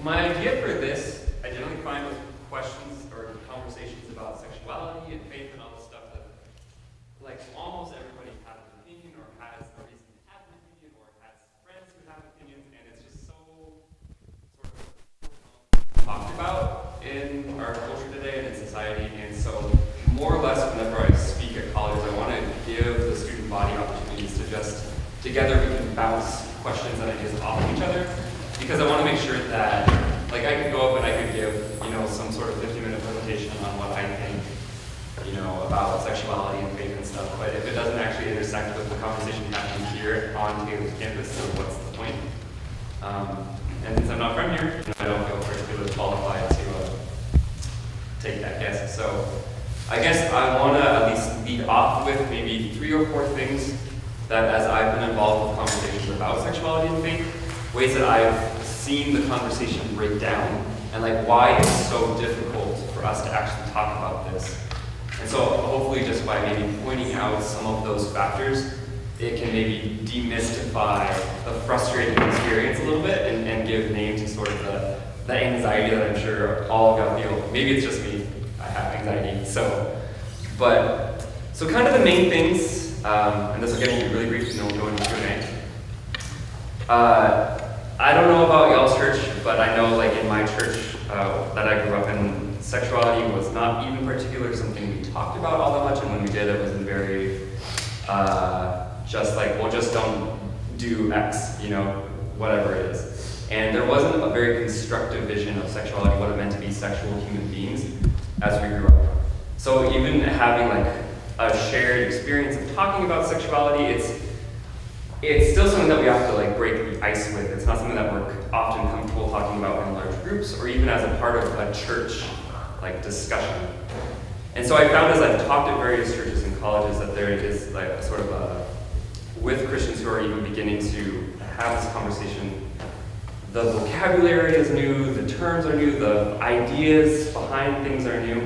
my idea for this, I generally find with questions or conversations about sexuality and faith and all this stuff that, like, almost everybody has an opinion or has a reason to have an opinion or has friends who have opinions, and it's just so sort of talked about in our culture today and in society. And so, more or less, whenever I speak at colleges, I want to give the student body opportunities to just together we can bounce questions and ideas off of each other. Because I want to make sure that, like, I could go up and I could give, some sort of 50-minute presentation on what I think, about sexuality and faith and stuff. But if it doesn't actually intersect with the conversation happening here on Taylor's campus, then what's the point? And since I'm not from here, I don't feel particularly qualified to take that guess. So I guess I want to at least lead off with maybe 3 or 4 things that, as I've been involved with conversations about sexuality and faith, ways that I've seen the conversation break down, and like why it's so difficult for us to actually talk about this. And so hopefully just by maybe pointing out some of those factors, it can maybe demystify the frustrating experience a little bit and give name to sort of the anxiety that I'm sure all of y'all feel. Maybe it's just me, I have anxiety. So kind of the main things, and this will get me really brief and then we'll go into Q&A. I don't know about y'all's church, but I know like in my church that I grew up in, sexuality was not even particularly something we talked about all that much, and when we did, it was very just like, well, just don't do X, whatever it is. And there wasn't a very constructive vision of sexuality, what it meant to be sexual human beings as we grew up. So even having like a shared experience of talking about sexuality, it's still something that we have to like break the ice with. It's not something that we're often comfortable talking about in large groups or even as a part of a church like discussion. And so I found as I've talked at various churches and colleges that there is like a sort of with Christians who are even beginning to have this conversation, the vocabulary is new, the terms are new, the ideas behind things are new.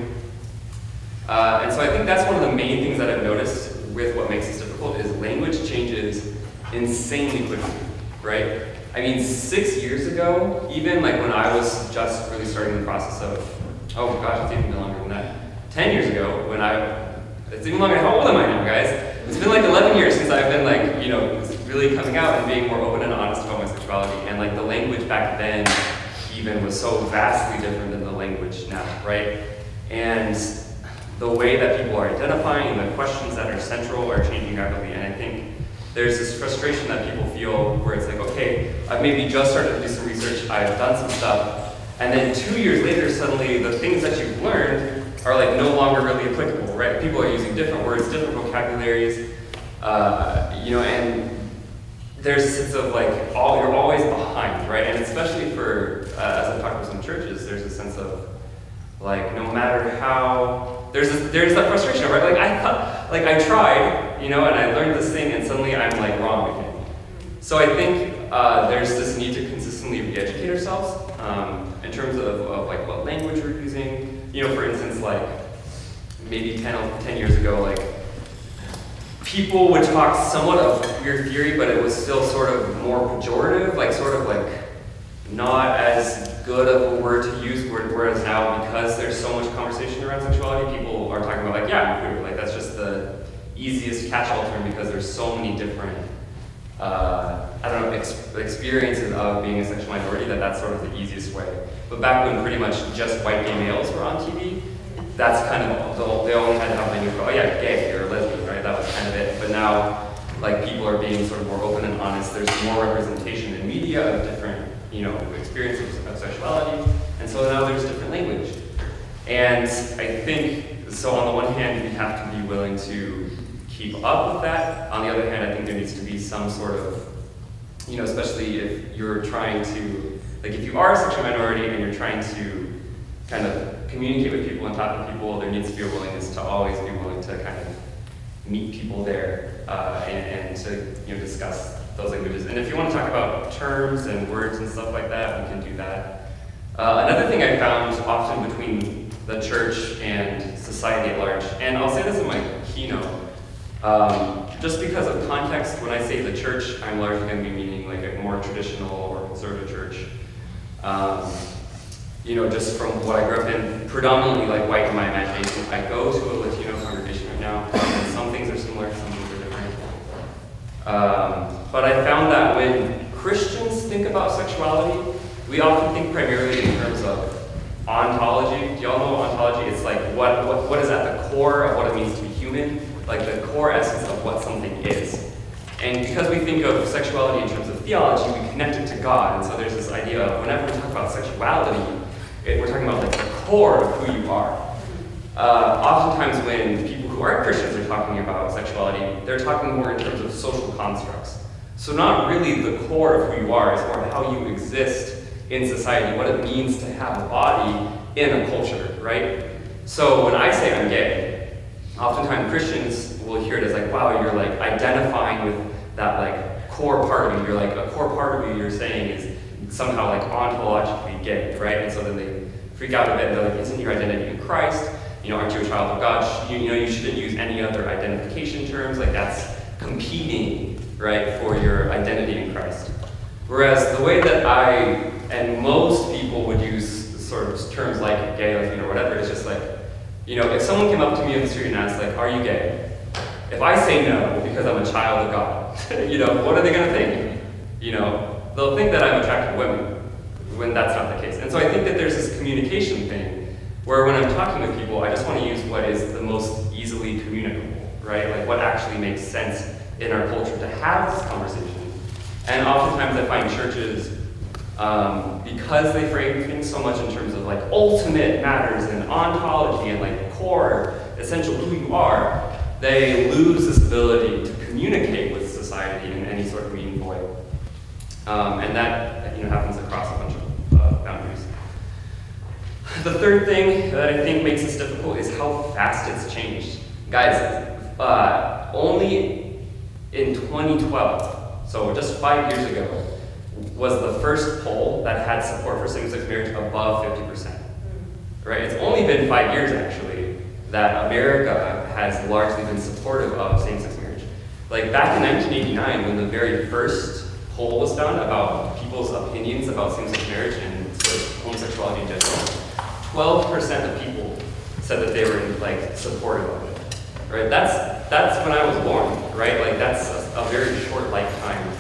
And so I think that's one of the main things that I've noticed with what makes this difficult is language changes insanely quickly, right? I mean, 6 years ago, even like when I was just really starting the process of, oh gosh, it's even longer than that. 10 years ago, it's even longer. How old am I now, guys? It's been like 11 years since I've been like, really coming out and being more open and honest about my sexuality. And like the language back then even was so vastly different than the language now, right? And the way that people are identifying and the questions that are central are changing rapidly. And I think there's this frustration that people feel where it's like, okay, I've maybe just started to do some research, I've done some stuff, and then 2 years later, suddenly the things that you've learned are like no longer really applicable, right? People are using different words, different vocabularies, and there's a sense of like, you're always behind, right? And especially for, as I've talked with some churches, there's a sense of like, no matter how, there's that frustration, right? Like I thought, like I tried, and I learned this thing and suddenly I'm like wrong again. So I think there's this need to consistently re-educate ourselves in terms of like what language we're using. For instance, like maybe 10 years ago, like people would talk somewhat of queer theory, but it was still sort of more pejorative, like sort of like not as good of a word to use, whereas now, because there's so much conversation around sexuality, people are talking about like, yeah, I'm queer. Like that's just the easiest catch-all term because there's so many different, experiences of being a sexual minority that's sort of the easiest way. But back when pretty much just white gay males were on TV, that's kind of, they only had to have language for, oh yeah, gay, you're a lesbian, right? That was kind of it. But now, like people are being sort of more open and honest. There's more representation in media of different, experiences of sexuality. And so now there's different language. And I think, so on the one hand, we have to be willing to keep up with that. On the other hand, I think there needs to be some sort of, especially if you're trying to, like if you are a sexual minority and you're trying to kind of communicate with people and talk to people, there needs to be a willingness to always be willing to kind of meet people there and to discuss those languages. And if you want to talk about terms and words and stuff like that, we can do that. Another thing I found often between the church and society at large, and I'll say this in my keynote, just because of context, when I say the church, I'm largely going to be meaning like a more traditional or conservative church. just from what I grew up in, predominantly like white in my imagination. I go to a Latino congregation right now, and some things are similar, some things are different. But I found that when Christians think about sexuality, we often think primarily in terms of ontology. Do y'all know ontology? It's like what is at the core of what it means to be human, like the core essence of what something is. And because we think of sexuality in terms of theology, we connect it to God. And so there's this idea of whenever we talk about sexuality, we're talking about like the core of who you are. Oftentimes when people who aren't Christians are talking about sexuality, they're talking more in terms of social constructs. So not really the core of who you are, it's more how you exist in society, what it means to have a body in a culture, right? So when I say I'm gay, oftentimes Christians will hear it as like, wow, you're like identifying with that like core part of you. You're like, a core part of you you're saying is somehow like ontologically gay, right? And so then they freak out a bit and they're like, isn't your identity in Christ? Aren't you a child of God? You shouldn't use any other identification terms, like that's competing, right, for your identity in Christ. Whereas the way that I and most people would use sort of terms like gay, Latino, whatever, it's just like, if someone came up to me in the street and asked, like, are you gay? If I say no, because I'm a child of God, what are they going to think? They'll think that I'm attracted to women, when that's not the case. And so I think that there's this communication thing, where when I'm talking with people, I just want to use what is the most easily communicable, right? Like what actually makes sense in our culture to have this conversation. And oftentimes I find churches, because they frame things so much in terms of like ultimate matters and ontology and like core, essential who you are, they lose this ability to communicate with society in any sort of meaningful way. And that happens across a bunch of boundaries. The third thing that I think makes this difficult is how fast it's changed. Guys, only in 2012, so just 5 years ago, was the first poll that had support for same-sex marriage above 50%. Right? It's only been 5 years, actually, that America has largely been supportive of same-sex marriage. Like back in 1989, when the very first poll was done about people's opinions about same-sex marriage and sort of homosexuality in general, 12% of people said that they were like supportive of it. Right? That's when I was born, right? Like that's a very short lifetime.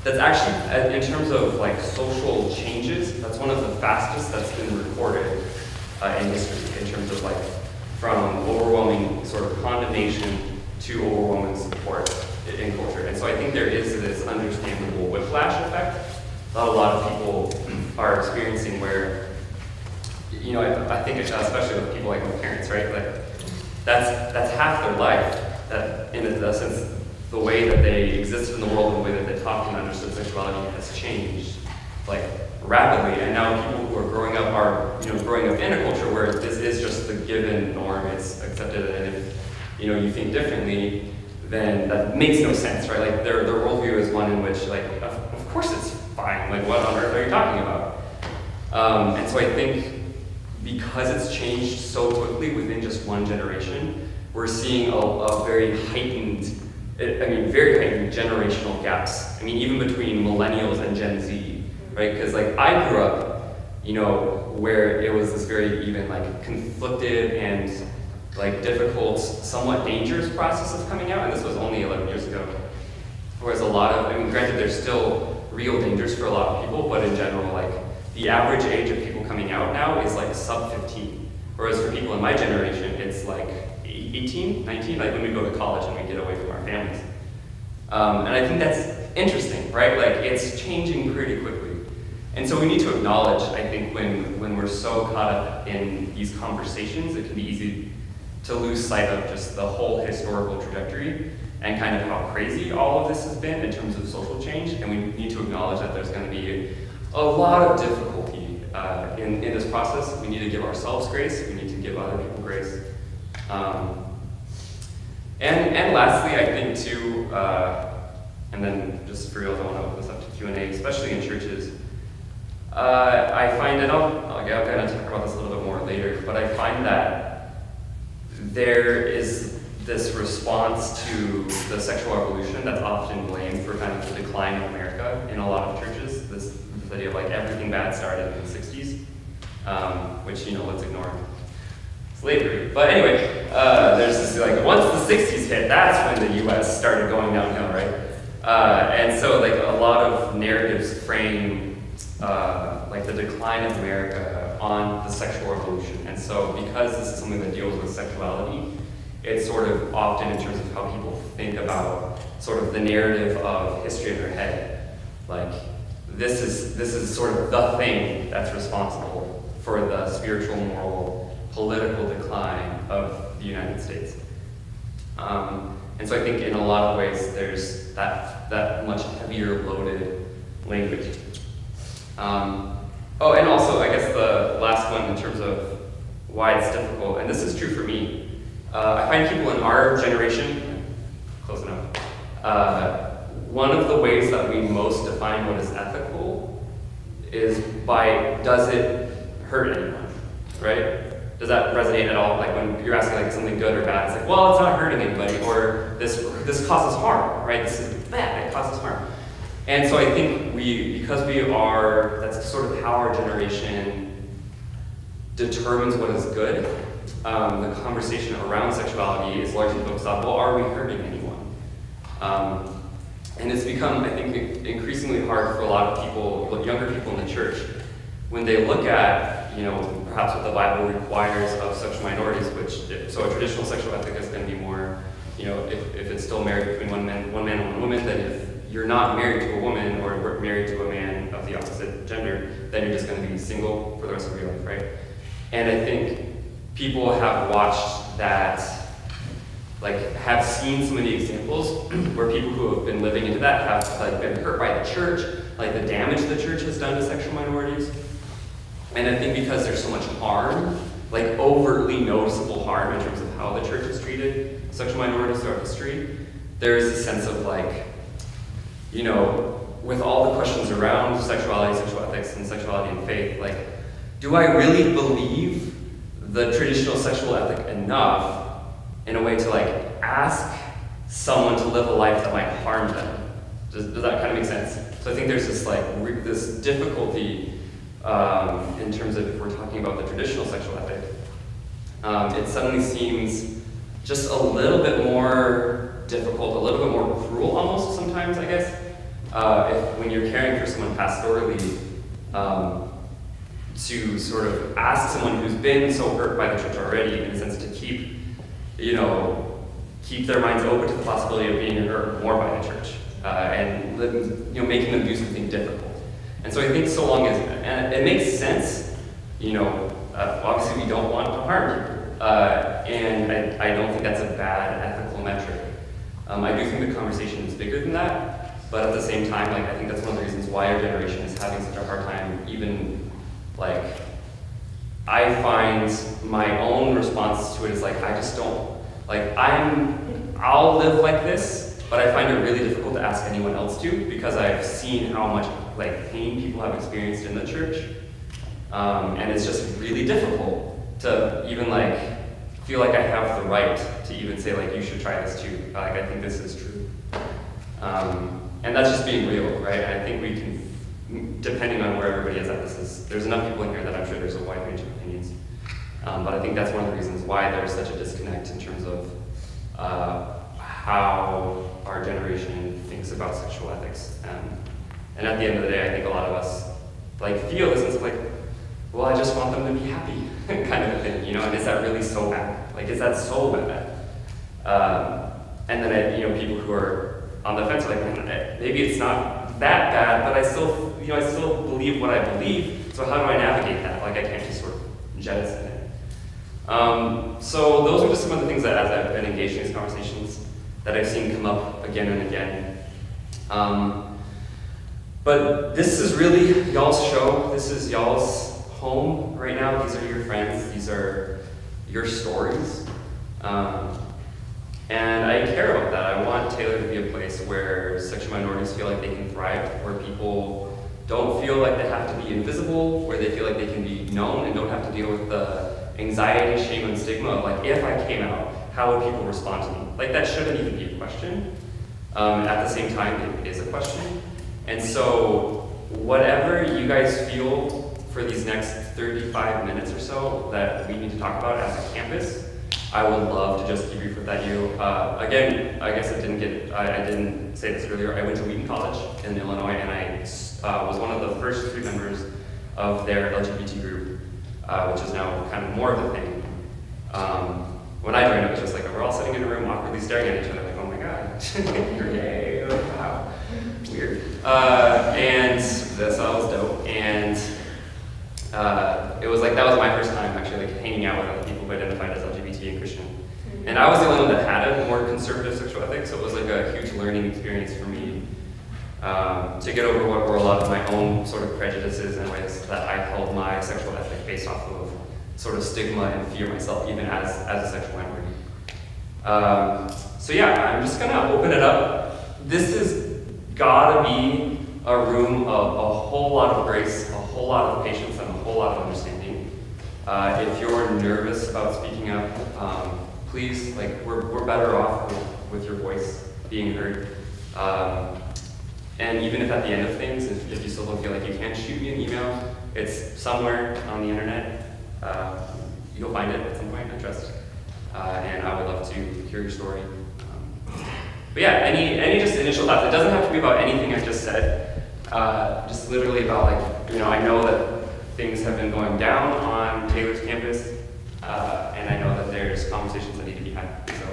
That's actually, in terms of like social changes, that's one of the fastest that's been recorded in history, in terms of like from overwhelming sort of condemnation to overwhelming support in culture. And so I think there is this understandable whiplash effect that a lot of people are experiencing where, I think especially with people like my parents, right? Like that's half their life, that in a sense, the way that they existed in the world, and the way that they talked and understood sexuality has changed, like rapidly. And now people who are growing up are, growing up in a culture where this is just the given norm, it's accepted, and if, you think differently, then that makes no sense, right? Like their worldview is one in which, like, of course it's fine. Like, what on earth are you talking about? And so I think because it's changed so quickly within just one generation, we're seeing a very heightened generational gaps. Even between millennials and Gen Z, right? Because like I grew up, where it was this very even like conflicted and like difficult, somewhat dangerous process of coming out, and this was only 11 years ago. Whereas a lot of, granted there's still real dangers for a lot of people, but in general, like the average age of people coming out now is like sub 15. Whereas for people in my generation, it's like 18, 19, like when we go to college and we get away from our families. And I think that's interesting, right? Like it's changing pretty quickly. And so we need to acknowledge, I think, when we're so caught up in these conversations, it can be easy to lose sight of just the whole historical trajectory and kind of how crazy all of this has been in terms of social change. And we need to acknowledge that there's going to be a lot of difficulty in this process. We need to give ourselves grace. We need to give other people grace. And lastly, I think too, and then just for real, I want to open this up to Q&A, especially in churches. I find, and I'll kind of talk about this a little bit more later, but I find that there is this response to the sexual revolution that's often blamed for kind of the decline of America in a lot of churches. This idea of like everything bad started in the 60s. which, let's ignore slavery. But anyway, there's this, like, once the 60s hit, that's when the US started going downhill, right? And so, like, a lot of narratives frame, like, the decline of America on the sexual revolution. And so, because this is something that deals with sexuality, it's sort of often in terms of how people think about sort of the narrative of history in their head. Like, this is sort of the thing that's responsible for the spiritual, moral, political decline of the United States. And so I think in a lot of ways there's that much heavier loaded language. Oh, and also I guess the last one in terms of why it's difficult, and this is true for me. I find people in our generation, close enough, one of the ways that we most define what is ethical is by, does it hurt anyone, right? Does that resonate at all? Like when you're asking like something good or bad, it's like, well, it's not hurting anybody, or this causes harm, right? This is bad, it causes harm. And so I think because we are, that's sort of how our generation determines what is good. The conversation around sexuality is largely focused on, well, are we hurting anyone? And it's become, I think, increasingly hard for a lot of people, younger people in the church, when they look at, perhaps what the Bible requires of sexual minorities, so a traditional sexual ethic is going to be more, if it's still married between one man and one woman, then if you're not married to a woman or married to a man of the opposite gender, then you're just going to be single for the rest of your life, right? And I think people have watched that, have seen so many examples where people who have been living into that have been hurt by the church, the damage the church has done to sexual minorities. And I think because there's so much harm, overtly noticeable harm in terms of how the church has treated sexual minorities throughout history, there is a sense of with all the questions around sexuality, sexual ethics, and sexuality and faith, do I really believe the traditional sexual ethic enough in a way to ask someone to live a life that might harm them? Does that kind of make sense? So I think there's this this difficulty in terms of if we're talking about the traditional sexual ethic. It suddenly seems just a little bit more difficult, a little bit more cruel almost sometimes, I guess, when you're caring for someone pastorally, to sort of ask someone who's been so hurt by the church already, in a sense, to keep their minds open to the possibility of being hurt more by the church, and making them do something difficult. And so I think so long as, and it makes sense, obviously we don't want to harm people, and I don't think that's a bad ethical metric. I do think the conversation is bigger than that, but at the same time, I think that's one of the reasons why our generation is having such a hard time even, I find my own response to it is I just don't, I'll live like this, but I find it really difficult to ask anyone else to, because I've seen how much pain people have experienced in the church, and it's just really difficult to even feel like I have the right to even say you should try this too. I think this is true, and that's just being real, right? And I think we can, depending on where everybody is at, there's enough people in here that I'm sure there's a wide range of opinions, but I think that's one of the reasons why there's such a disconnect in terms of how our generation thinks about sexual ethics. And at the end of the day, I think a lot of us feel this sense of well, I just want them to be happy, kind of a thing, and is that really so bad? Is that so bad? And then people who are on the fence are maybe it's not that bad, but I still believe what I believe, so how do I navigate that? I can't just sort of jettison it. So those are just some of the things that, as I've been engaged in these conversations, that I've seen come up again and again. But this is really y'all's show. This is y'all's home right now. These are your friends. These are your stories. And I care about that. I want Taylor to be a place where sexual minorities feel like they can thrive, where people don't feel like they have to be invisible, where they feel like they can be known and don't have to deal with the anxiety, shame, and stigma of if I came out, how would people respond to me? That shouldn't even be a question. At the same time, it is a question. And so whatever you guys feel for these next 35 minutes or so that we need to talk about as a campus, I would love to just debrief with you. Again, I guess I didn't say this earlier. I went to Wheaton College in Illinois, and I was one of the first 3 members of their LGBT group, which is now kind of more of a thing. When I joined, it was just like, we're all sitting in a room awkwardly staring at each other, like, oh my god, you're gay, like, wow, weird. And that was dope. And it was like, that was my first time actually like hanging out with other people who identified as LGBT and Christian. And I was the only one that had a more conservative sexual ethic, so it was like a huge learning experience for me to get over what were a lot of my own sort of prejudices and ways that I held my sexual ethic based off of sort of stigma and fear myself, even as a sexual minority. So yeah, I'm just gonna open it up. This has gotta be a room of a whole lot of grace, a whole lot of patience, and a whole lot of understanding. If you're nervous about speaking up, please, like, we're better off with your voice being heard. And even if at the end of things, if you still don't feel like you can, shoot me an email. It's somewhere on the internet. You'll find it at some point, I trust. And I would love to hear your story. But yeah, any just initial thoughts? It doesn't have to be about anything I just said. Just literally about, like, I know that things have been going down on Taylor's campus, and I know that there's conversations that need to be had. So,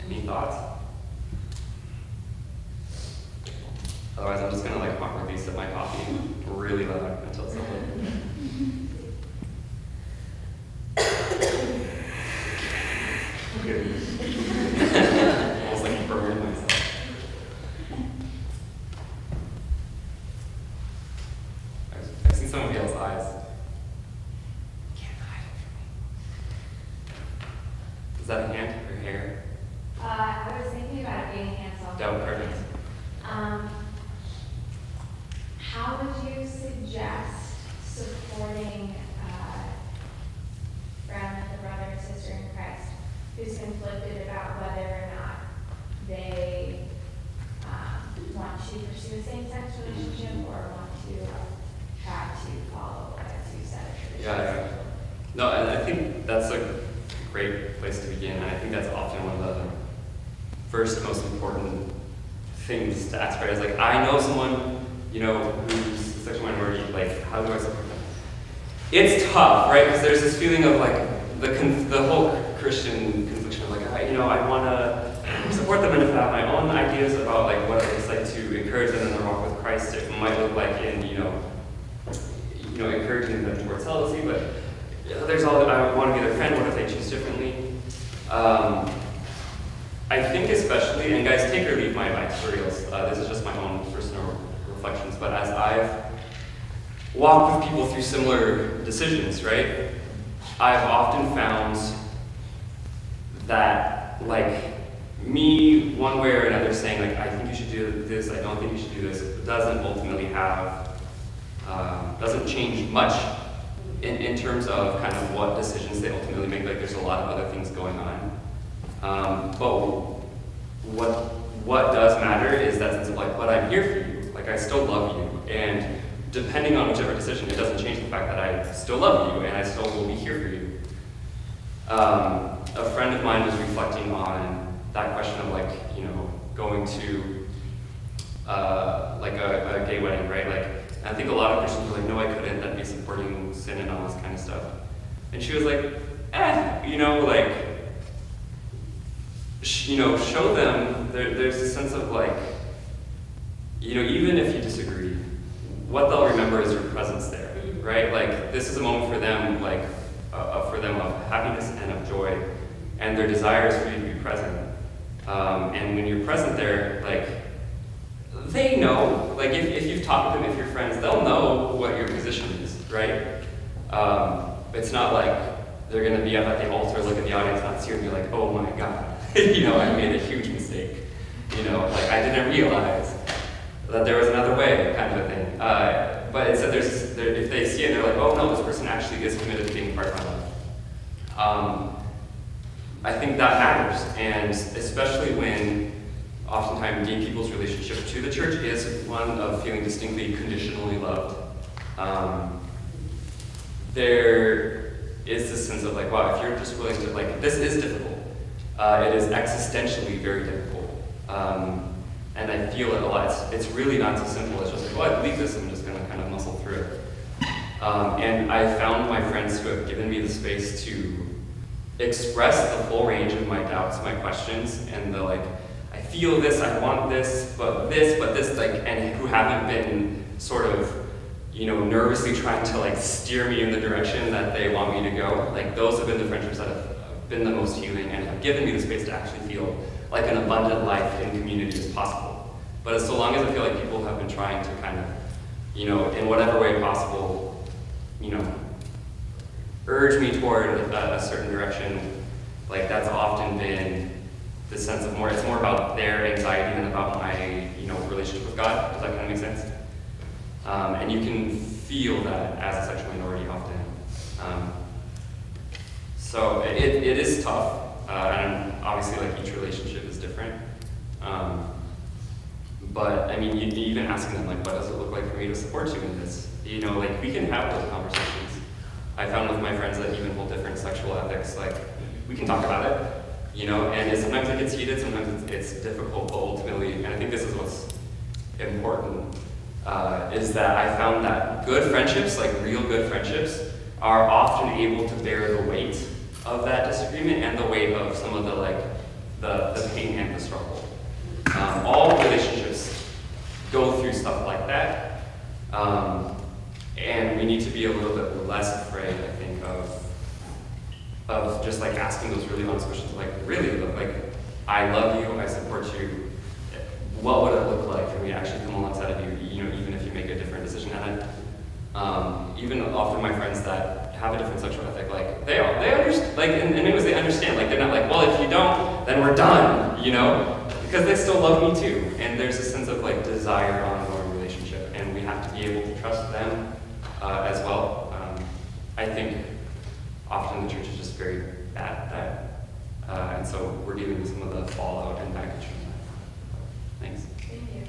any thoughts? Otherwise, I'm just gonna like awkwardly sip my coffee really loud until it's over. Almost like burning myself. I've seen some of y'all's eyes. Can't hide it from me. Is that a hand or hair? I was thinking about it being hands-off. That would perfect. How would you suggest supporting a brother or sister in Christ who's conflicted about whether or not they want to pursue a same-sex relationship or want to try to follow, as you said, a tradition? Yeah. No, and I think that's a great place to begin. And I think that's often one of the first most important things to ask, right? Is like, I know someone, who's a sexual minority, like, how do I support them? It's tough, right? Because there's this feeling of like, the whole Christian confliction of like, I want to support them, and if I have my own ideas about like what it looks like to encourage them in their walk with Christ, it might look like in, encouraging them towards celibacy, but there's all that I want to be their friend, what if they choose differently? I think especially, and guys, take or leave my advice for reals, this is just my own personal reflections, but as I've walked with people through similar decisions, right, I've often found that, like, me, one way or another, saying, like, I think you should do this, I don't think you should do this, doesn't ultimately doesn't change much in terms of kind of what decisions they ultimately make. Like, there's a lot of other things going on. But what does matter is that sense of like, but I'm here for you. Like, I still love you. And depending on whichever decision, it doesn't change the fact that I still love you and I still will be here for you. A friend of mine was reflecting on that question of like, going to like a gay wedding, right? Like, I think a lot of Christians were like, no, I couldn't. That'd be supporting sin and all this kind of stuff. And she was like, show them, there's a sense of like, even if you disagree, what they'll remember is your presence there, right? Like, this is a moment for them, like, for them of happiness and of joy, and their desire is for you to be present. And when you're present there, like, they know, like, if you've talked with them, if you're friends, they'll know what your position is, right? It's not like they're gonna be up at the altar, look at the audience, not see you, and be like, oh my God, I made a huge mistake. Like, I didn't realize that there was another way, kind of a thing. But it said if they see it, they're like, oh no, this person actually is committed to being part of my life. I think that matters, and especially when oftentimes gay people's relationship to the church is one of feeling distinctly conditionally loved. there is this sense of like, wow, if you're just willing to, like, this is difficult. It is existentially very difficult. And I feel it a lot. It's really not so simple. It's just like, well, I believe this, I'm just gonna kind of muscle through it. And I found my friends who have given me the space to express the full range of my doubts, my questions, and the like, I feel this, I want this, like, and who haven't been sort of, nervously trying to like steer me in the direction that they want me to go. Like, those have been the friendships that have been the most healing and have given me the space to actually feel like an abundant life in community is possible. But as so long as I feel like people have been trying to kind of, in whatever way possible, urge me toward a certain direction, like that's often been the sense of it's more about their anxiety than about my, relationship with God. Does that kind of make sense? And you can feel that as a sexual minority often. So it is tough, and obviously like each relationship is different. But I mean, even asking them like, what does it look like for me to support you in this? Like we can have those conversations. I found with my friends that even hold different sexual ethics, like we can talk about it, and sometimes it gets heated, sometimes it's difficult, but ultimately, and I think this is what's important, is that I found that good friendships, like real good friendships, are often able to bear the weight of that disagreement and the weight of some of the the pain and the struggle. All relationships go through stuff like that, and we need to be a little bit less afraid, I think, of just like asking those really honest questions, like really, like I love you, I support you. What would it look like for me to actually come alongside of you, even if you make a different decision? And even often my friends that have a different sexual ethic, like they understand, like in many ways they understand, like they're not like, well, if you don't, then we're done, because they still love me too. And there's a sense of like desire ongoing relationship, and we have to be able to trust them as well. I think often the church is just very bad at that, and so we're dealing with some of the fallout and baggage from that. Thanks. Thank you.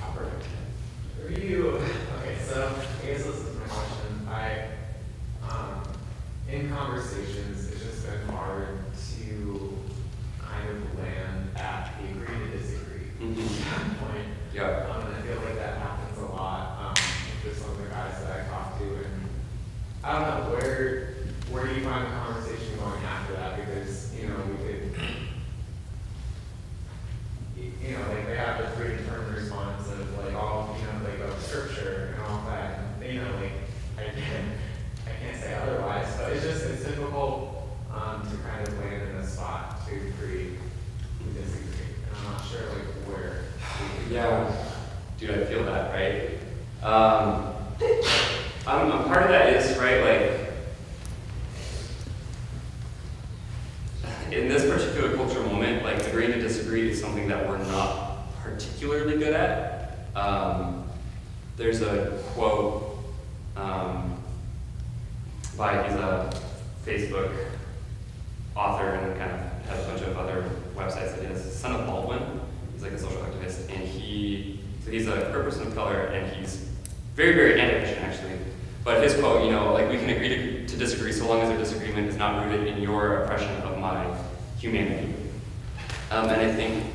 Perfect. Are you, okay, so I guess this is my question. In conversations, it's just been hard to kind of land at the agree to disagree point. Yeah. And I feel like that happens a lot with just some of the guys that I talk to. And I don't know, where do you find the conversation going after that? Because, we could, like they have this predetermined response of like all, like of scripture and all that. And, like I can't say otherwise, but it's difficult to kind of land in a spot to agree to disagree. And I'm not sure like where. Yeah, dude, I feel that, right? Part of that is, right, like, in this particular cultural moment, like, agreeing to disagree is something that we're not particularly good at. There's a quote he's a Facebook author and kind of has a bunch of other websites that he has. Son of Baldwin, he's like a social activist, and he's a queer person of color, and he's very, very anti-Christian actually. But his quote, like we can agree to disagree so long as our disagreement is not rooted in your oppression of my humanity. And I think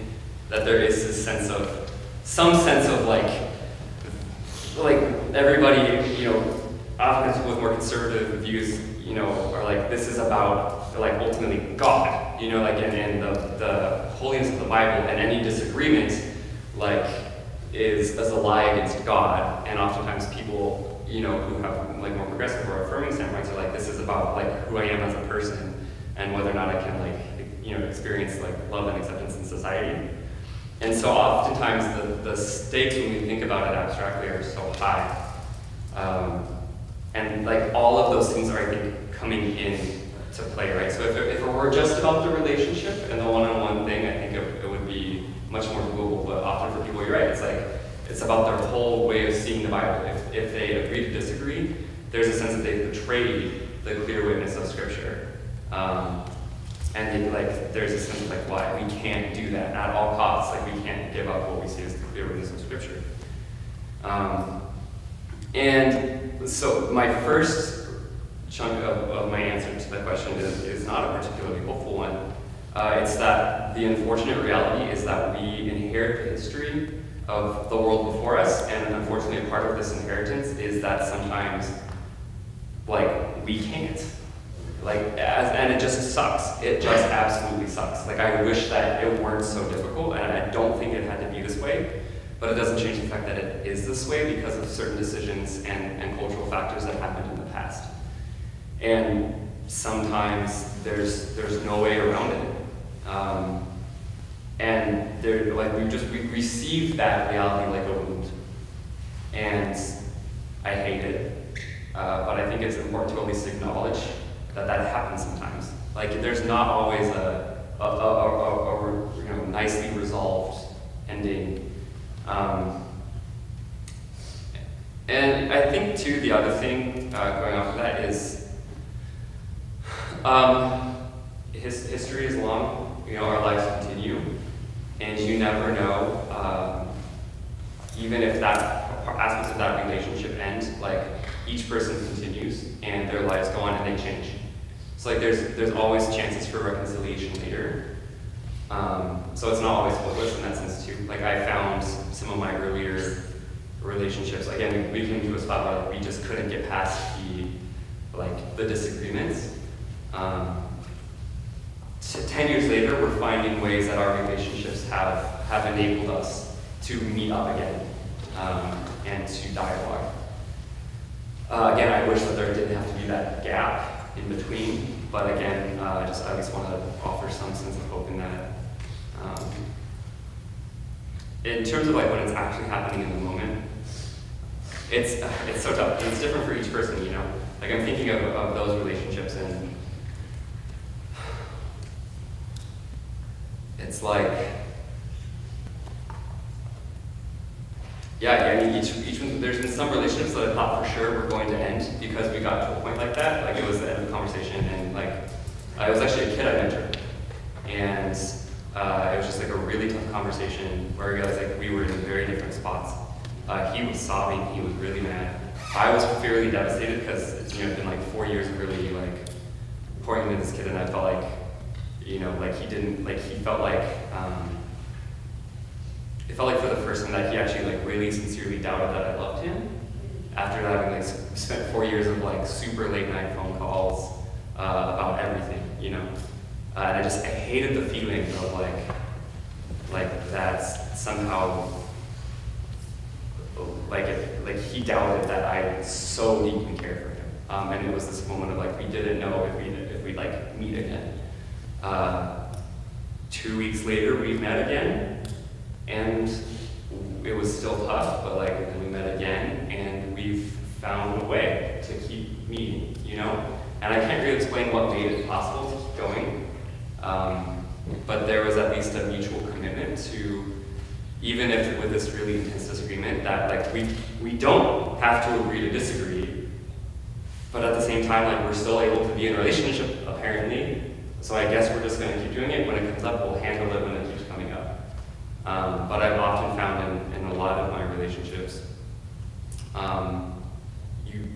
that there is this some sense of like everybody, often with more conservative views, are like, this is about like ultimately God, and the holiness of the Bible, and any disagreement like is a lie against God. And oftentimes people, who have like more progressive or affirming standpoints are like, this is about like who I am as a person and whether or not I can like, experience like love and acceptance in society. And so oftentimes the stakes when we think about it abstractly are so high. And like all of those things are, I think, coming in to play, right? So if it were just about the relationship and the one-on-one thing, I think it would be much more doable. But often for people, you're right, it's about their whole way of seeing the Bible. If they agree to disagree, there's a sense that they've betrayed the clear witness of Scripture. And there's a sense of why we can't do that at all costs. We can't give up what we see as the clear witness of Scripture. And so my first chunk of my answer to the question is not a particularly hopeful one. It's that the unfortunate reality is that we inherit the history of the world before us, and unfortunately a part of this inheritance is that sometimes, we can't. And it just sucks. It just absolutely sucks. I wish that it weren't so difficult, and I don't think it had to be this way, but it doesn't change the fact that it is this way because of certain decisions and cultural factors that happened in the past. And sometimes there's no way around it. And we receive that reality like a wound. And I hate it. But I think it's important to at least acknowledge that happens sometimes. There's not always a nicely resolved ending. And I think too, the other thing going off of that is history is long. Our lives continue, and you never know. Even if that aspects of that relationship end, each person continues, and their lives go on, and they change. So there's always chances for reconciliation later. So it's not always hopeless in that sense too. I found some of my earlier relationships. Again, we came to a spot where we just couldn't get past the disagreements. 10 years later, we're finding ways that our relationships have enabled us to meet up again and to dialogue. Again, I wish that there didn't have to be that gap in between, but again, I just want to offer some sense of hope in that. In terms of when it's actually happening in the moment, it's so tough. It's different for each person, I'm thinking of those relationships, and it's each one, there's been some relationships that I thought for sure were going to end because we got to a point like that. It was the end of the conversation, and it was actually a kid I mentored. And it was just a really tough conversation where I realized we were in very different spots. He was sobbing, he was really mad. I was fairly devastated because it's been 4 years of really pouring into this kid, and I felt he didn't, he felt it felt for the first time that he actually really sincerely doubted that I loved him after having spent 4 years of super late night phone calls about everything, and I hated the feeling of that somehow he doubted that I so deeply cared for him, and it was this moment of we didn't know if we'd meet again. 2 weeks later, we met again, and it was still tough, but we met again, and we've found a way to keep meeting, And I can't really explain what made it possible to keep going, but there was at least a mutual commitment to, even if with this really intense disagreement, that we don't have to agree to disagree, but at the same time, we're still able to be in a relationship, apparently. So I guess we're just going to keep doing it. When it comes up, we'll handle it when it keeps coming up. But I've often found in a lot of my relationships,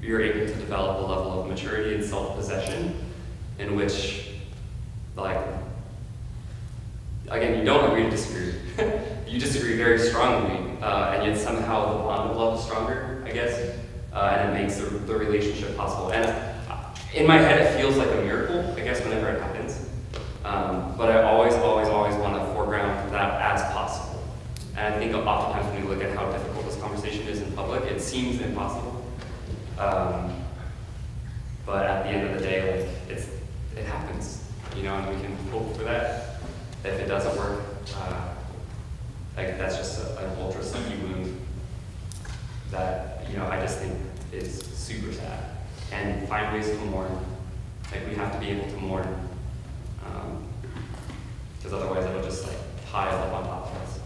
you're able to develop a level of maturity and self-possession in which, again, you don't agree to disagree. You disagree very strongly, and yet somehow the bond of love is stronger, I guess, and it makes the relationship possible. And in my head, it feels like a miracle, I guess, whenever it happens. But I always want to foreground that as possible. And I think oftentimes when we look at how difficult this conversation is in public, it seems impossible. But at the end of the day, it happens, and we can hope for that. If it doesn't work, that's just an ultra sucky wound that, I just think is super sad. And find ways to mourn. We have to be able to mourn. Because otherwise it'll just pile up on top of us.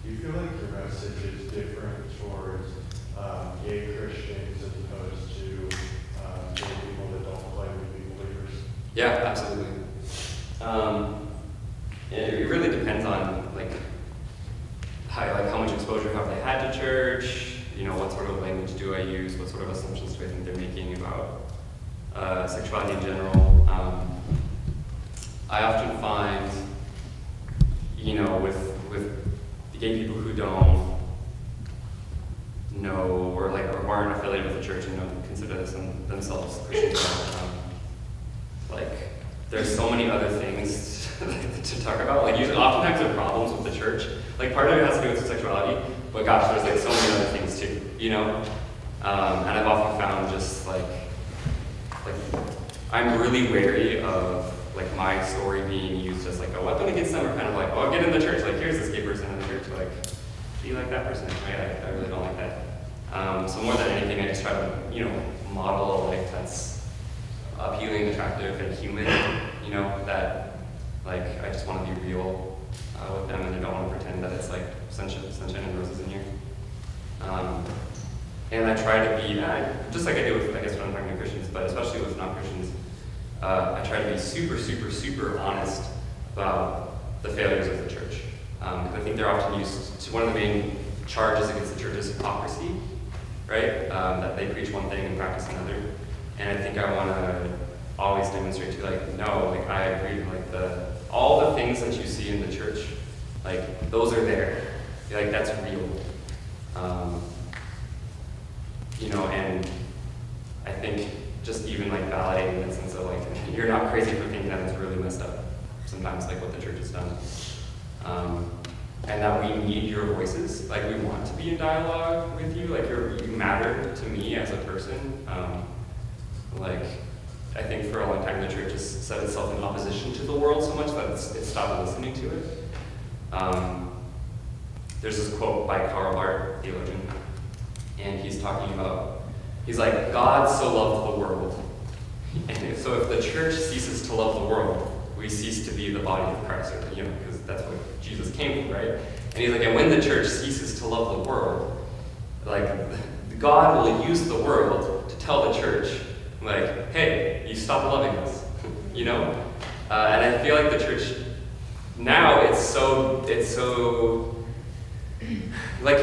Do you feel like your message is different towards gay Christians as opposed Yeah, absolutely. It really depends on how much exposure have they had to church. What sort of language do I use? What sort of assumptions do I think they're making about sexuality in general? I often find, with the gay people who don't know or aren't affiliated with the church and don't consider themselves Christians, there's so many other things to talk about. Oftentimes there are problems with the church. Part of it has to do with sexuality, but gosh, there's so many other things too, And I've often found just I'm really wary of my story being used as a weapon against them, or kind of oh, get in the church. Here's this gay person in the church. Be like that person. I really don't like that. So more than anything, I just try to model a life that's appealing, attractive, and human. That I just want to be real with them, and I don't want to pretend that it's sunshine and roses in here. And I try to be, just like I do with, I guess, when I'm talking to Christians, but especially with non-Christians, I try to be super, super, super honest about the failures of the church. Because I think they're often used to, one of the main charges against the church is hypocrisy, right? That they preach one thing and practice another. And I think I want to always demonstrate to no, I agree, all the things that you see in the church, those are there. That's real. And I think just even validating that sense of you're not crazy for thinking that it's really messed up sometimes, what the church has done. And that we need your voices. We want to be in dialogue with you. You matter to me as a person. I think for a long time the church has set itself in opposition to the world so much that it stopped listening to it. There's this quote by Karl Barth, theologian, and he's talking about, God so loved the world. And so if the church ceases to love the world, we cease to be the body of Christ, because that's what Jesus came for, right? And he's and when the church ceases to love the world, God will use the world to tell the church, hey, you stopped loving us, And I feel the church now, it's so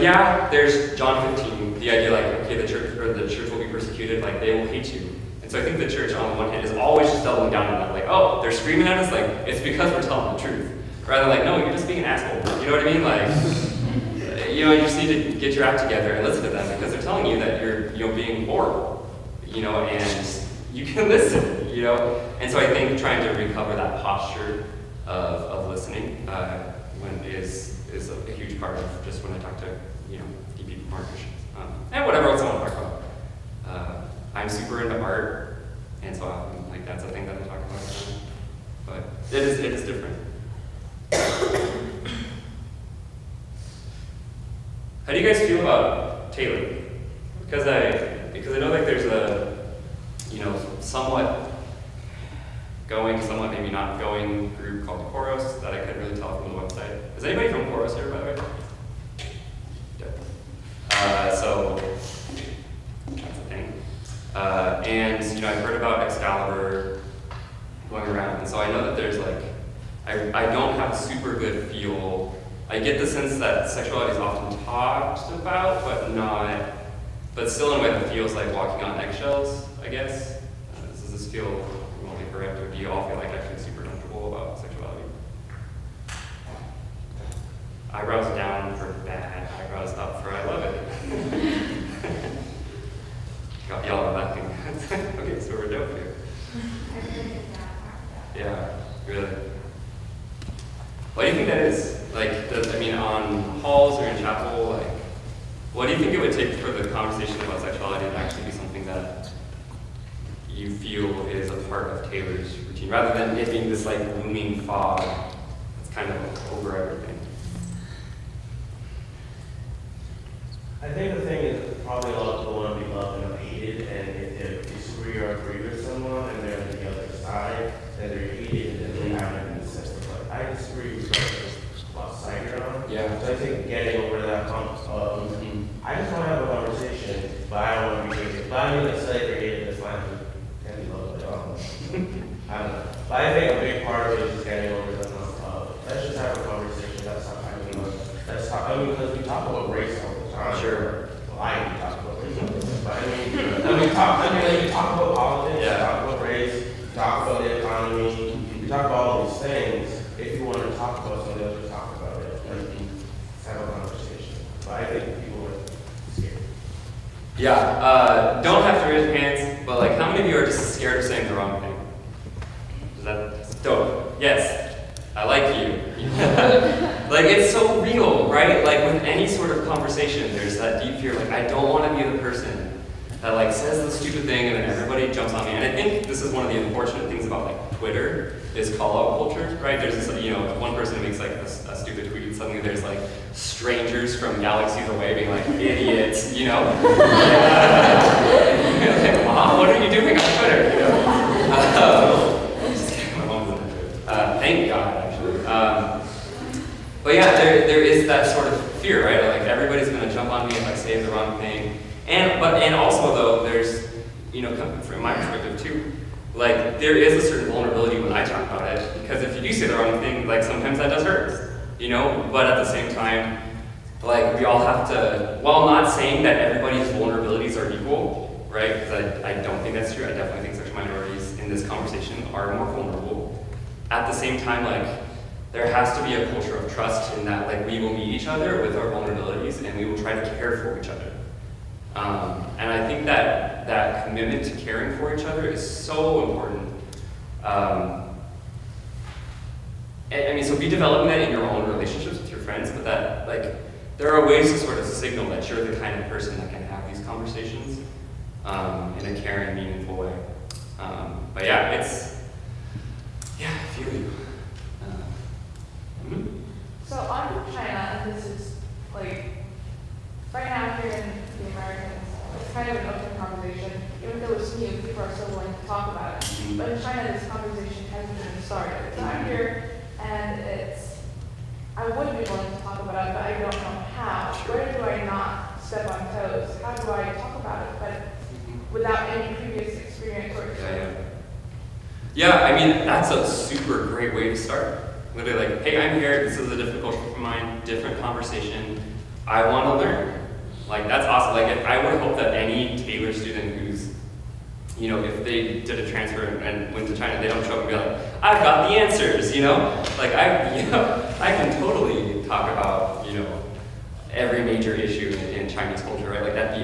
yeah, there's John 15, the idea okay, the church will be persecuted, they will hate you. And so I think the church on the one hand is always just doubling down on that, oh, they're screaming at us, it's because we're telling the truth. Rather than no, you're just being an asshole. You know what I mean? You just need to get your act together and listen to them because they're telling you that you're being horrible, and you can listen, And so I think trying to recover that posture of listening is a huge part of just when I talk to, gay people who aren't Christians. And whatever else I want to talk about. I'm super into art, and so often, that's a thing that I talk about. But it is different. How do you guys feel about Taylor? Because I know there's a somewhat going, somewhat maybe not going group called Chorus that I couldn't really tell from the website. Is anybody from Chorus here, by the way? Yeah. So that's a thing. And I've heard about Excalibur going around, and so I know that there's I don't have a super good feel. I get the sense that sexuality is often talked about, but still in a way that feels like walking on eggshells, I guess. Does this feel remotely correct, or do you all feel actually super comfortable about sexuality? Eyebrows down for bad, eyebrows up for I love it. Got y'all are laughing. Okay, so we're dope here. Yeah, really. What do you think that is? On halls or in chapel, what do you think it would take for the conversation about sexuality to actually be something that you feel is a part of Taylor's routine, rather than it being this looming fog that's kind of over everything? I think the thing is probably a lot of people want to be loved and not hated, and if they disagree or agree with someone and they're on the other side, then they're hated and they have in the sense of I disagree with what side you're on. Yeah. So I think getting over that hump of I just want to have a conversation, but I don't want to be hated. But I mean, let's say they're hated, that's fine. Can be loved. I don't know. those things, if you want to talk about something else, just talk about it. Like, have a conversation. But I think people are scared. Yeah, don't have to raise your hands, but like, how many of you are just scared of saying the wrong thing? Is that dope? Yes, I like you. Like, it's so real, right? Like, with any sort of conversation, there's that deep fear, like, I don't want to be the person that like says the stupid thing and then everybody jumps on me. And I think this is one of the unfortunate things about like Twitter is call-out culture, right? There's this, you know, one person who makes like a stupid tweet, suddenly there's like strangers from galaxies away being like, idiots, you know? Like, Mom, what are you doing on Twitter? You know? Just kidding, my mom's on Twitter. Thank God, actually. But yeah, there is that sort of fear, right? Like everybody's gonna jump on me if I say the wrong thing. And also though, there's, you know, from my perspective too, like there is a certain vulnerability when I talk about it, because if you do say the wrong thing, like sometimes that does hurt, you know? But at the same time, like we all have to, while not saying that everybody's vulnerabilities are equal, right? Because I don't think that's true. I definitely think sexual minorities in this conversation are more vulnerable. At the same time, like there has to be a culture of trust in that, like we will meet each other with our vulnerabilities and we will try to care for each other. And I think that commitment to caring for each other is so important. I mean, so be developing that in your own relationships with your friends, but that, like, there are ways to sort of signal that you're the kind of person that can have these conversations in a caring, meaningful way. But yeah, I feel you. So I'm from China, and this is like, right now here in the Americans, it's kind of an open conversation. Even though it's new, people are still willing to talk about it. But in China, this conversation hasn't even started. So I'm here, and I would be willing to talk about it, but I don't know how. Where do I not step on toes? How do I talk about it, but without any previous experience or experience? Yeah, I mean, that's a super great way to start. Literally like, hey, I'm here, this is a different culture of mine, different conversation. I want to learn. Like, that's awesome. Like, I would hope that any Taylor student who's, you know, if they did a transfer and went to China, they don't show up and be like, I've got the answers, you know? Like, I can totally talk about, you know, every major issue in Chinese culture, right? Like, that'd be,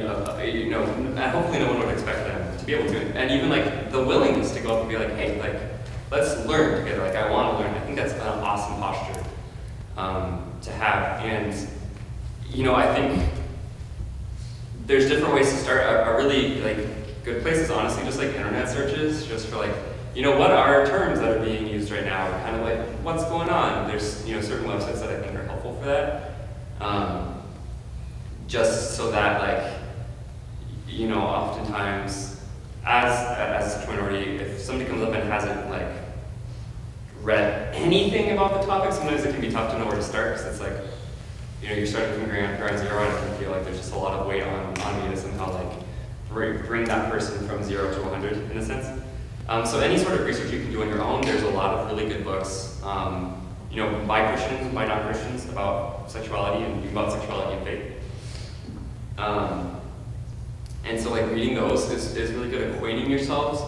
you know, and hopefully no one would expect them to be able to. And even, like, the willingness to go up and be like, hey, like, let's learn together. Like, I want to learn. I think that's an awesome posture to have. And, you know, I think there's different ways to start. A really, like, good place is honestly just, like, internet searches, just for, like, you know, what are terms that are being used right now? Or kind of, like, what's going on? There's, you know, certain websites that I think are helpful for that. Just so that, like, you know, oftentimes, as a minority, if somebody comes up and hasn't, like, read anything about the topic, sometimes it can be tough to know where to start, because it's like, you know, you're starting from ground zero, and I can feel like there's just a lot of weight on me to somehow, like, bring that person from 0 to 100, in a sense. So any sort of research you can do on your own, there's a lot of really good books, you know, by Christians and by non-Christians about sexuality and about sexuality and faith. And so, like, reading those is really good at acquainting yourselves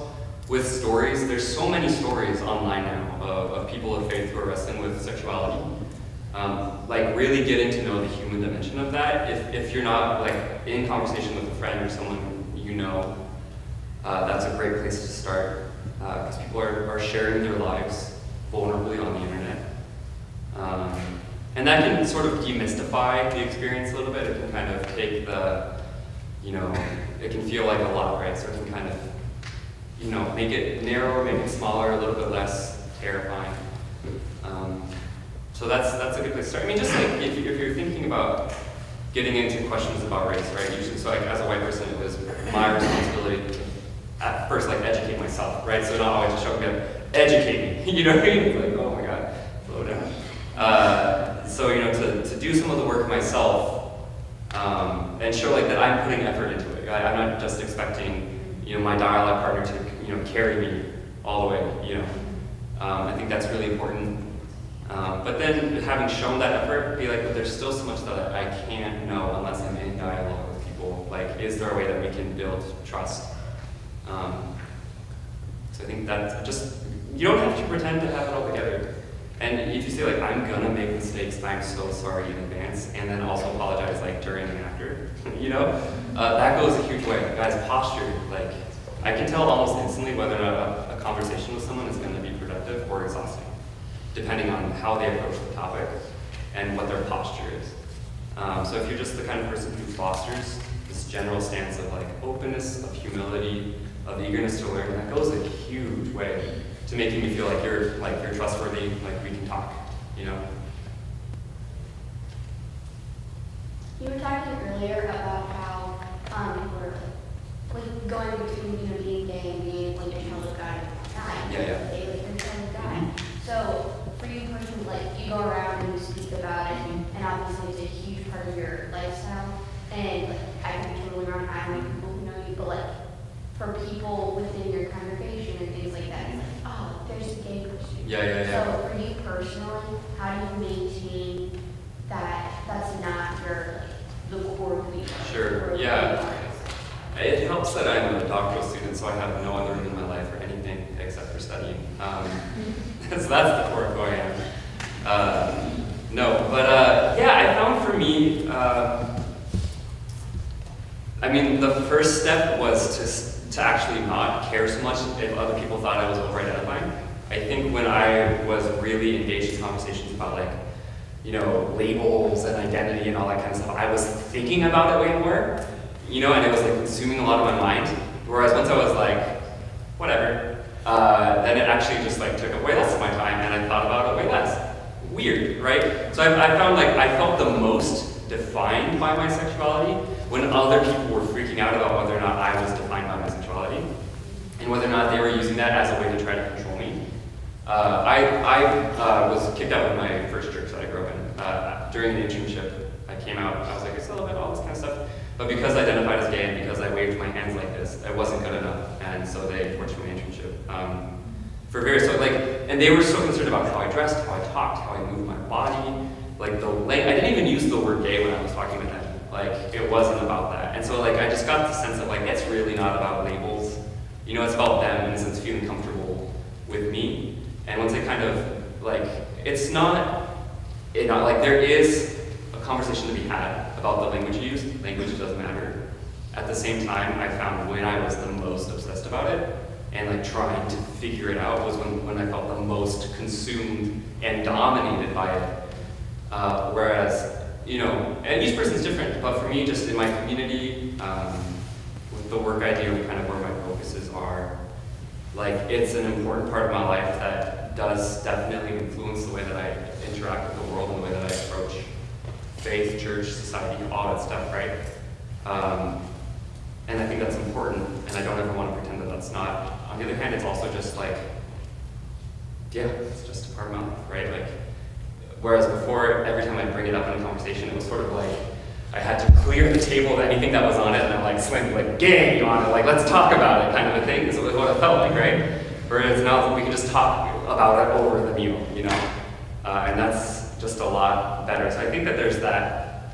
with stories. There's so many stories online now of people of faith who are wrestling with sexuality. Like, really getting to know the human dimension of that. If you're not, like, in conversation with a friend or someone you know, that's a great place to start, because people are sharing their lives vulnerably on the internet. And that can sort of demystify the experience a little bit. It can kind of take the, you know, it can feel like a lot, right? So it can kind of, you know, make it narrower, make it smaller, a little bit less terrifying. So that's a good place to start. I mean, just like if you're thinking about getting into questions about race, right? Usually, so like as a white person, it was my responsibility to at first like educate myself, right? So not always just show up and go, educate me. You know what I mean? It's like, oh my God, slow down. So, you know, to do some of the work myself and show like that I'm putting effort into it. I'm not just expecting, you know, my dialogue partner to, you know, carry me all the way, you know. I think that's really important. But then having shown that effort, be like, but there's still so much that I can't know unless I'm in dialogue with people. Like, is there a way that we can build trust? So I think that's just, you don't have to pretend to have it all together. you say like, I'm gonna make mistakes, I'm so sorry in advance, and then also apologize like during and after, you know, that goes a huge way. Guys, posture, like, I can tell almost instantly whether or not a conversation with someone is gonna be productive or exhausting, depending on how they approach the topic and what their posture is. So if you're just the kind of person who fosters this general stance of like openness, of humility, of eagerness to learn, that goes a huge way to making me feel like you're trustworthy, like we can talk, you know? You were talking earlier about how we're like going between being gay and being like a child of God and not. Yeah. They like a child of God. So for you personally, like you go around and you speak about it, and obviously it's a huge part of your lifestyle. And like I can be totally wrong. I don't know people who know you, but like for people within your congregation and things like that, it's like, oh, there's a gay person. Yeah. So for you personally, how do you maintain that that's not your like the core belief? Sure, yeah. It helps that I'm a doctoral student, so I have no other room in my life for anything except for studying. So that's the core of who I am. Yeah, I found for me, I mean, the first step was to actually not care so much if other people thought I was over-identifying. I think when I was really engaged in conversations about like, you know, labels and identity and all that kind of stuff, I was thinking about it way more, you know, and it was like consuming a lot of my mind. Whereas once I was like, whatever, then it actually just like took up way less of my time and I thought about it way less. Weird, right? So I found like I felt the most defined by my sexuality when other people were freaking out about whether or not I was defined by my sexuality and whether or not they were using that as a way to try to control me. I was kicked out of my first church that I grew up in. During the internship, I came out, I was like a celibate, all this kind of stuff. But because I identified as gay and because I waved my hands like this, it wasn't good enough. And so they forced me an internship. For various, so like, and they were so concerned about how I dressed, how I talked, how I moved my body, like I didn't even use the word gay when I was talking with them. Like, it wasn't about that. And so like, I just got the sense that like, it's really not about labels. You know, it's about them in a sense feeling comfortable with me. And once they kind of, like, it's not, like, there is a conversation to be had about the language you use. Language doesn't matter. At the same time, I found when I was the most obsessed about it and, like, trying to figure it out was when I felt the most consumed and dominated by it. Whereas, you know, and each person's different, but for me, just in my community, with the work I do and kind of where my focuses are, like, it's an important part of my life that does definitely influence the way that I interact with the world and the way that I approach faith, church, society, all that stuff, right? And I think that's important, and I don't ever want to pretend that that's not. On the other hand, it's also just like, yeah, it's just a part of my life, right? Like, whereas before, every time I bring it up in a conversation, it was sort of like, I had to clear the table of anything that was on it, and I'm like slammed like gay on it, like let's talk about it kind of a thing. So that's what it felt like, right? Whereas now we can just talk about it over the meal, you know? And that's just a lot better. So I think that there's that,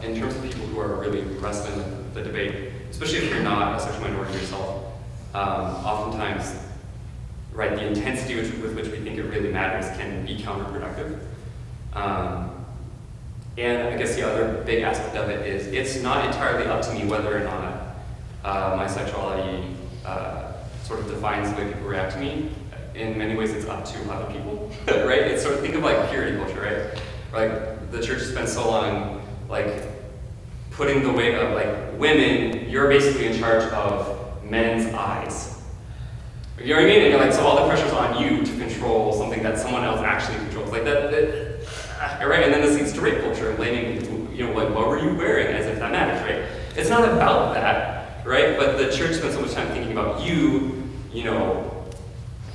in terms of people who are really wrestling with the debate, especially if you're not a sexual minority yourself, oftentimes, right, the intensity with which we think it really matters can be counterproductive. And I guess the other big aspect of it is it's not entirely up to me whether or not my sexuality sort of defines the way people react to me. In many ways, it's up to other people, right? It's sort of, think of like purity culture, right? Like the church has spent so long, like putting the weight of like women, you're basically in charge of men's eyes. You know what I mean? And you're like, so all the pressure's on you to control something that someone else actually controls. Like that right? And then this leads to rape culture and blaming, you know, like, what were you wearing, as if that matters, right? It's not about that, right? But the church spends so much time thinking about you know,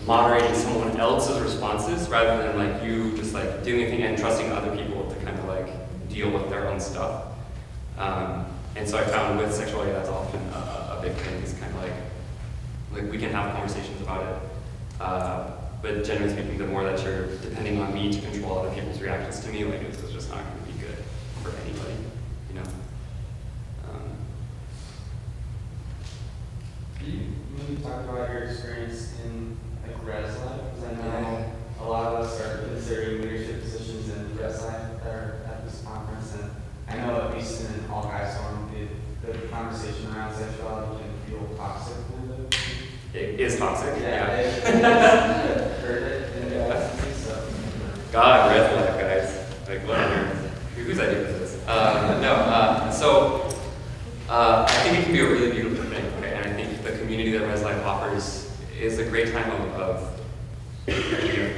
moderating someone else's responses rather than like you just like doing anything and trusting other people to kind of like deal with their own stuff. And so I found with sexuality that's often a big thing. It's kind of like we can have conversations about it. But generally speaking, the more that you're depending on me to control other people's reactions to me, like this is just not going to be good for anybody, you know. Can you talk about your experience in like res life? Because I know a lot of us are considering leadership positions in the res life that are at this conference, and I know at least in all guys forum, the conversation around sexuality can feel toxic a little bit. It is toxic. I've heard it in the instances, so. God, red light, guys. Like, whatever. Whose idea is this? I think it can be a really beautiful thing, okay? And I think the community that Res Life offers is a great time of you know,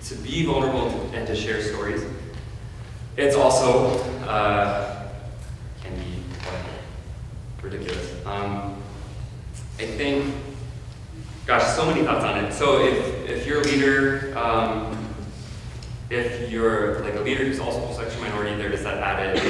to be vulnerable and to share stories. It's also can be ridiculous. I think, gosh, so many thoughts on it. So if you're a leader, if you're like a leader who's also a sexual minority, there is that added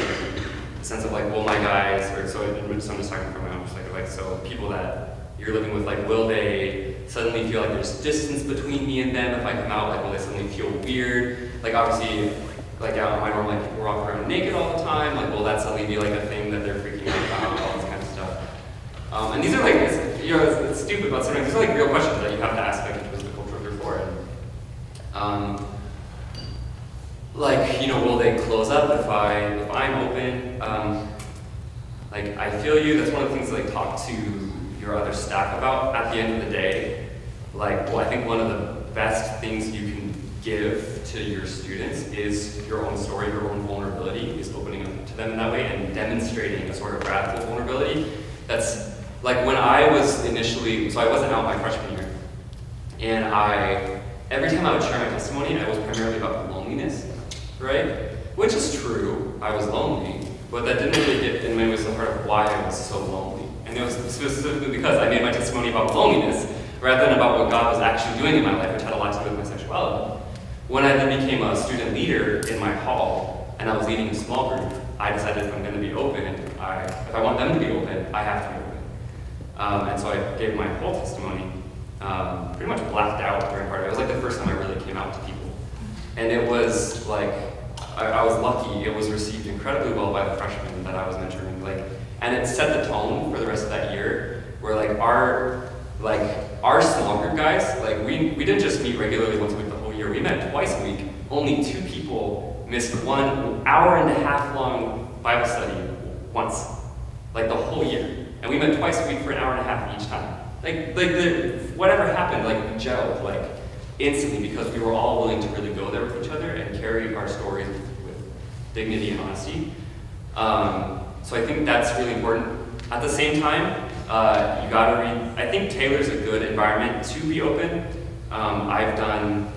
sense of like, well, my guys, or so I'm just talking from my own perspective, like, so people that you're living with, like, will they suddenly feel like there's distance between me and them if I come out? Like, will they suddenly feel weird? Like, obviously, like, out in my norm, like, people walk around naked all the time. Like, will that suddenly be like a thing that they're freaking out about? All this kind of stuff. And these are like, it's stupid, but sometimes these are like real questions that you have to ask, like, what is the culture you're for? And, like, you know, will they close up if I'm open? Like, I feel you. That's one of the things to like talk to your other staff about. At the end of the day, like, well, I think one of the best things you can give to your students is your own story, your own vulnerability, is opening up to them in that way and demonstrating a sort of radical vulnerability. That's like when I was initially, so I wasn't out my freshman year, and every time I would share my testimony, it was primarily about loneliness. Right? Which is true, I was lonely, but that didn't really get in many ways the heart of why I was so lonely. And it was specifically because I made my testimony about loneliness rather than about what God was actually doing in my life, which had a lot to do with my sexuality. When I then became a student leader in my hall and I was leading a small group, I decided if I'm going to be open, if I want them to be open, I have to be open. And so I gave my whole testimony, pretty much blacked out during part of it. It was like the first time I really came out to people. And it was like, I was lucky, it was received incredibly well by the freshmen that I was mentoring, like, and it set the tone for the rest of that year, where like our small group guys, like we didn't just meet regularly once a week the whole year, we met twice a week. Only 2 people missed 1 hour-and-a-half long Bible study once, like the whole year. And we met twice a week for an hour and a half each time. Whatever happened, like we gelled, like, instantly, because we were all willing to really go there with each other and carry our stories with dignity and honesty. So I think that's really important. At the same time, you gotta read, I think Taylor's a good environment to be open. I've done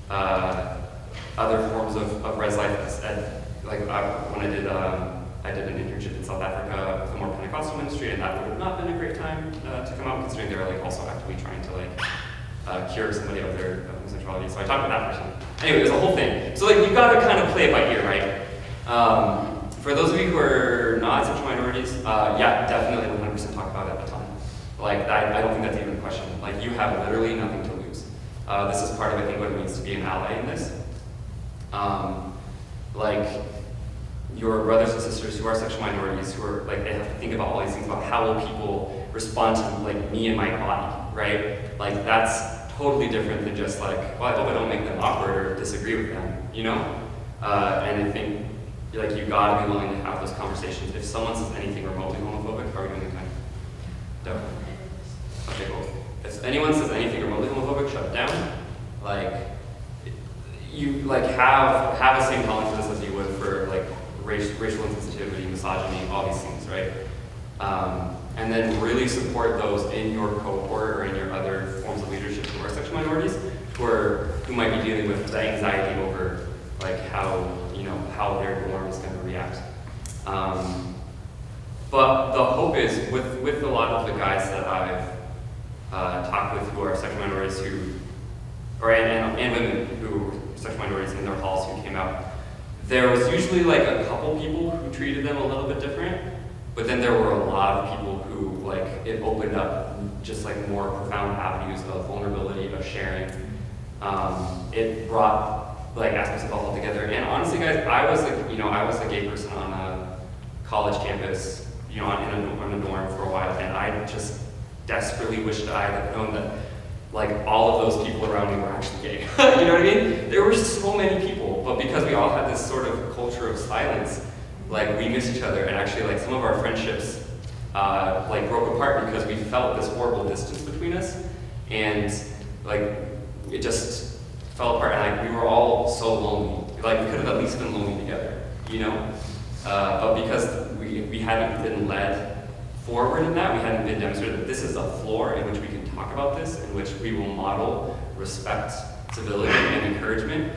other forms of res life, when I did an internship in South Africa with a more Pentecostal ministry, and that would have not been a great time to come out, considering they were like also actively trying to like cure somebody of their homosexuality. So I talked with that person. Anyway, it was a whole thing. So like you've got to kind of play it by ear, right? For those of you who are not sexual minorities, yeah, definitely 100% talk about it at the time. Like I don't think that's even a question. Like you have literally nothing to lose. This is part of I think what it means to be an ally in this. Like your brothers and sisters who are sexual minorities, who are like they have to think about all these things about how will people respond to like me and my body, right? Like that's totally different than just like, well, I hope I don't make them awkward or disagree with them, you know? And I think like you gotta be willing to have those conversations. If someone says anything remotely homophobic, are we doing the kind? No. Okay, cool. If anyone says anything remotely homophobic, shut it down. Like you like have the same tolerance for this as you would for like racial insensitivity, misogyny, all these things, right? And then really support those in your cohort or in your other forms of leadership who are sexual minorities, who might be dealing with the anxiety over like how their norm is going to react. But the hope is with a lot of the guys that I've talked with who are sexual minorities and women who were sexual minorities in their halls who came out, there was usually like a couple people who treated them a little bit different, but then there were a lot of people who like it opened up just like more profound avenues of vulnerability, of sharing. It brought like aspects of all together. And honestly, guys, I was a gay person on a college campus, in a dorm for a while, and I just desperately wished I had known that like all of those people around me were actually gay. You know what I mean? There were so many people, but because we all had this sort of culture of silence, like we missed each other, and actually like some of our friendships like broke apart because we felt this horrible distance between us, and like it just fell apart, and like we were all so lonely. Like we could have at least been lonely together, you know? But because we hadn't been led forward in that, we hadn't been demonstrated that this is a floor in which we can talk about this, in which we will model respect, civility, and encouragement.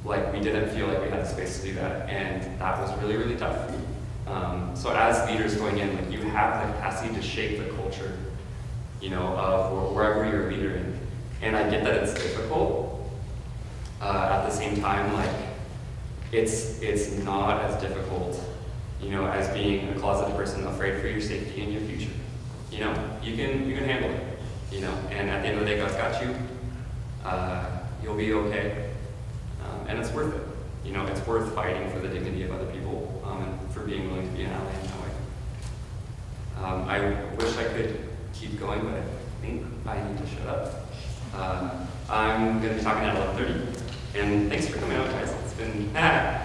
Like we didn't feel like we had the space to do that, and that was really, really tough. So as leaders going in, like you have the capacity to shape the culture, you know, of wherever you're a leader in. And I get that it's difficult. At the same time, like it's not as difficult, you know, as being a closeted person afraid for your safety and your future. You know, you can handle it, you know, and at the end of the day, God's got you. You'll be okay. And it's worth it. You know, it's worth fighting for the dignity of other people, and for being willing to be an ally in that way. I wish I could keep going, but I think I need to shut up. I'm going to be talking at 11:30, and thanks for coming out, guys. It's been, thanks